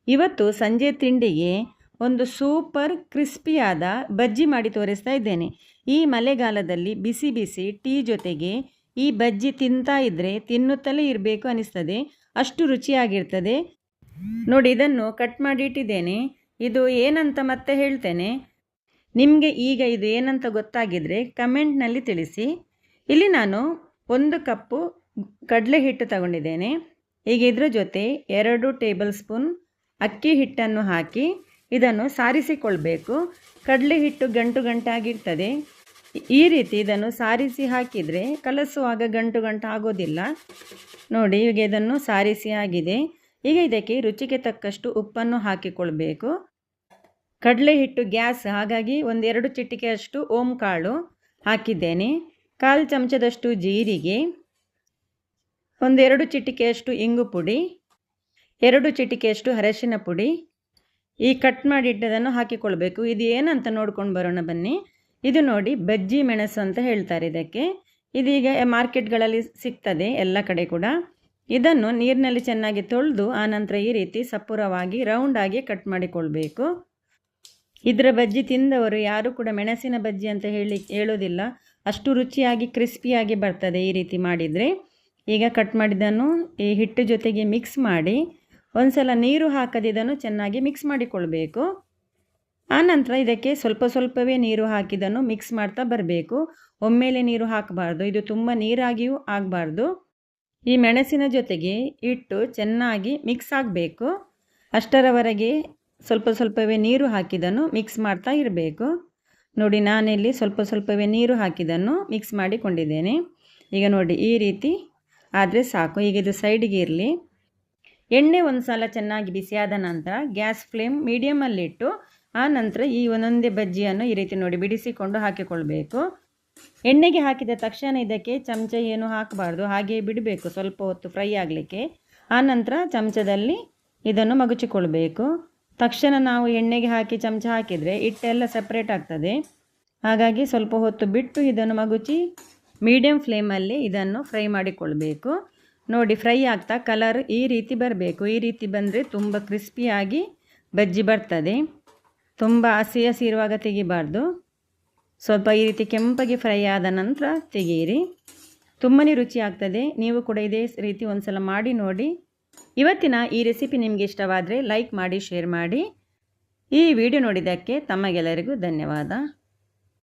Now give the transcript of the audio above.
ಇವತ್ತು ಸಂಜೆ ತಿಂಡಿಗೆ ಒಂದು ಸೂಪರ್ ಕ್ರಿಸ್ಪಿಯಾದ ಬಜ್ಜಿ ಮಾಡಿ ತೋರಿಸ್ತಾ ಇದ್ದೇನೆ. ಈ ಮಳೆಗಾಲದಲ್ಲಿ ಬಿಸಿ ಬಿಸಿ ಟೀ ಜೊತೆಗೆ ಈ ಬಜ್ಜಿ ತಿಂತಾ ಇದ್ದರೆ ತಿನ್ನುತ್ತಲೇ ಇರಬೇಕು ಅನಿಸ್ತದೆ, ಅಷ್ಟು ರುಚಿಯಾಗಿರ್ತದೆ. ನೋಡಿ, ಇದನ್ನು ಕಟ್ ಮಾಡಿ ಇಟ್ಟಿದ್ದೇನೆ. ಇದು ಏನಂತ ಮತ್ತೆ ಹೇಳ್ತೇನೆ. ನಿಮಗೆ ಈಗ ಇದು ಏನಂತ ಗೊತ್ತಾಗಿದ್ದರೆ ಕಮೆಂಟ್ನಲ್ಲಿ ತಿಳಿಸಿ. ಇಲ್ಲಿ ನಾನು 1 ಕಪ್ಪು ಕಡಲೆ ಹಿಟ್ಟು ತಗೊಂಡಿದ್ದೇನೆ. ಈಗ ಇದರ ಜೊತೆ 2 ಟೇಬಲ್ ಸ್ಪೂನ್ ಅಕ್ಕಿ ಹಿಟ್ಟನ್ನು ಹಾಕಿ ಇದನ್ನು ಸಾರಿಸಿಕೊಳ್ಬೇಕು. ಕಡಲೆ ಹಿಟ್ಟು ಗಂಟು ಗಂಟಾಗಿರ್ತದೆ. ಈ ರೀತಿ ಇದನ್ನು ಸಾರಿಸಿ ಹಾಕಿದರೆ ಕಲಸುವಾಗ ಗಂಟು ಗಂಟು ಆಗೋದಿಲ್ಲ. ನೋಡಿ, ಈಗ ಇದನ್ನು ಸಾರಿಸಿ ಆಗಿದೆ. ಈಗ ಇದಕ್ಕೆ ರುಚಿಗೆ ತಕ್ಕಷ್ಟು ಉಪ್ಪನ್ನು ಹಾಕಿಕೊಳ್ಬೇಕು. ಕಡಲೆ ಹಿಟ್ಟು ಗ್ಯಾಸ್, ಹಾಗಾಗಿ 1-2 ಚಿಟಿಕೆಯಷ್ಟು ಓಂ ಕಾಳು ಹಾಕಿದ್ದೇನೆ. 1/4 ಚಮಚದಷ್ಟು ಜೀರಿಗೆ, 1-2 ಚಿಟಿಕೆಯಷ್ಟು ಇಂಗು ಪುಡಿ, 2 ಚಿಟಿಕೆಯಷ್ಟು ಅರಶಿನ ಪುಡಿ. ಈ ಕಟ್ ಮಾಡಿಟ್ಟದನ್ನು ಹಾಕಿಕೊಳ್ಬೇಕು. ಇದು ಏನಂತ ನೋಡ್ಕೊಂಡು ಬರೋಣ ಬನ್ನಿ. ಇದು ನೋಡಿ, ಬಜ್ಜಿ ಮೆಣಸು ಅಂತ ಹೇಳ್ತಾರೆ ಇದಕ್ಕೆ. ಇದೀಗ ಮಾರ್ಕೆಟ್ಗಳಲ್ಲಿ ಸಿಗ್ತದೆ ಎಲ್ಲ ಕಡೆ ಕೂಡ. ಇದನ್ನು ನೀರಿನಲ್ಲಿ ಚೆನ್ನಾಗಿ ತೊಳೆದು ಆನಂತರ ಈ ರೀತಿ ಸಪೂರವಾಗಿ ರೌಂಡಾಗಿ ಕಟ್ ಮಾಡಿಕೊಳ್ಬೇಕು. ಇದರ ಬಜ್ಜಿ ತಿಂದವರು ಯಾರು ಕೂಡ ಮೆಣಸಿನ ಬಜ್ಜಿ ಅಂತ ಹೇಳೋದಿಲ್ಲ. ಅಷ್ಟು ರುಚಿಯಾಗಿ ಕ್ರಿಸ್ಪಿಯಾಗಿ ಬರ್ತದೆ ಈ ರೀತಿ ಮಾಡಿದರೆ. ಈಗ ಕಟ್ ಮಾಡಿದ್ದನ್ನು ಈ ಹಿಟ್ಟು ಜೊತೆಗೆ ಮಿಕ್ಸ್ ಮಾಡಿ ಒಂದ್ಸಲ ನೀರು ಹಾಕದೆ ಇದನ್ನು ಚೆನ್ನಾಗಿ ಮಿಕ್ಸ್ ಮಾಡಿಕೊಳ್ಬೇಕು. ಆನಂತರ ಇದಕ್ಕೆ ಸ್ವಲ್ಪ ಸ್ವಲ್ಪವೇ ನೀರು ಹಾಕಿದನ್ನು ಮಿಕ್ಸ್ ಮಾಡ್ತಾ ಬರಬೇಕು. ಒಮ್ಮೆಲೆ ನೀರು ಹಾಕಬಾರ್ದು, ಇದು ತುಂಬ ನೀರಾಗಿಯೂ ಆಗಬಾರ್ದು. ಈ ಮೆಣಸಿನ ಜೊತೆಗೆ ಹಿಟ್ಟು ಚೆನ್ನಾಗಿ ಮಿಕ್ಸ್ ಆಗಬೇಕು. ಅಷ್ಟರವರೆಗೆ ಸ್ವಲ್ಪ ಸ್ವಲ್ಪವೇ ನೀರು ಹಾಕಿದನ್ನು ಮಿಕ್ಸ್ ಮಾಡ್ತಾ ಇರಬೇಕು. ನೋಡಿ, ನಾನಿಲ್ಲಿ ಸ್ವಲ್ಪ ಸ್ವಲ್ಪವೇ ನೀರು ಹಾಕಿದನ್ನು ಮಿಕ್ಸ್ ಮಾಡಿಕೊಂಡಿದ್ದೇನೆ. ಈಗ ನೋಡಿ, ಈ ರೀತಿ ಆದರೆ ಸಾಕು. ಈಗ ಇದು ಸೈಡಿಗೆ ಇರಲಿ. ಎಣ್ಣೆ ಒಂದು ಸಲ ಚೆನ್ನಾಗಿ ಬಿಸಿಯಾದ ನಂತರ ಗ್ಯಾಸ್ ಫ್ಲೇಮ್ ಮೀಡಿಯಮಲ್ಲಿಟ್ಟು ಆ ನಂತರ ಈ ಒಂದೊಂದೇ ಬಜ್ಜಿಯನ್ನು ಈ ರೀತಿ ನೋಡಿ ಬಿಡಿಸಿಕೊಂಡು ಹಾಕಿಕೊಳ್ಬೇಕು. ಎಣ್ಣೆಗೆ ಹಾಕಿದ ತಕ್ಷಣ ಇದಕ್ಕೆ ಚಮಚ ಏನು ಹಾಕಬಾರ್ದು, ಹಾಗೆಯೇ ಬಿಡಬೇಕು ಸ್ವಲ್ಪ ಹೊತ್ತು ಫ್ರೈ ಆಗಲಿಕ್ಕೆ. ಆನಂತರ ಚಮಚದಲ್ಲಿ ಇದನ್ನು ಮಗುಚಿಕೊಳ್ಬೇಕು. ತಕ್ಷಣ ನಾವು ಎಣ್ಣೆಗೆ ಹಾಕಿ ಚಮಚ ಹಾಕಿದರೆ ಹಿಟ್ಟೆಲ್ಲ ಸಪ್ರೇಟ್ ಆಗ್ತದೆ. ಹಾಗಾಗಿ ಸ್ವಲ್ಪ ಹೊತ್ತು ಬಿಟ್ಟು ಇದನ್ನು ಮಗುಚಿ ಮೀಡಿಯಮ್ ಫ್ಲೇಮಲ್ಲಿ ಇದನ್ನು ಫ್ರೈ ಮಾಡಿಕೊಳ್ಬೇಕು. ನೋಡಿ, ಫ್ರೈ ಆಗ್ತಾ ಕಲರ್ ಈ ರೀತಿ ಬರಬೇಕು. ಈ ರೀತಿ ಬಂದರೆ ತುಂಬ ಕ್ರಿಸ್ಪಿಯಾಗಿ ಬಜ್ಜಿ ಬರ್ತದೆ. ತುಂಬ ಹಸಿ ಹಸಿ ಇರುವಾಗ ತೆಗಿಬಾರ್ದು. ಸ್ವಲ್ಪ ಈ ರೀತಿ ಕೆಂಪಗೆ ಫ್ರೈ ಆದ ನಂತರ ತೆಗೆಯಿರಿ. ತುಂಬಾ ರುಚಿ ಆಗ್ತದೆ. ನೀವು ಕೂಡ ಇದೇ ರೀತಿ ಒಂದು ಸಲ ಮಾಡಿ ನೋಡಿ. ಇವತ್ತಿನ ಈ ರೆಸಿಪಿ ನಿಮಗೆ ಇಷ್ಟವಾದರೆ ಲೈಕ್ ಮಾಡಿ, ಶೇರ್ ಮಾಡಿ. ಈ ವಿಡಿಯೋ ನೋಡಿದ್ದಕ್ಕೆ ತಮಗೆಲ್ಲರಿಗೂ ಧನ್ಯವಾದ.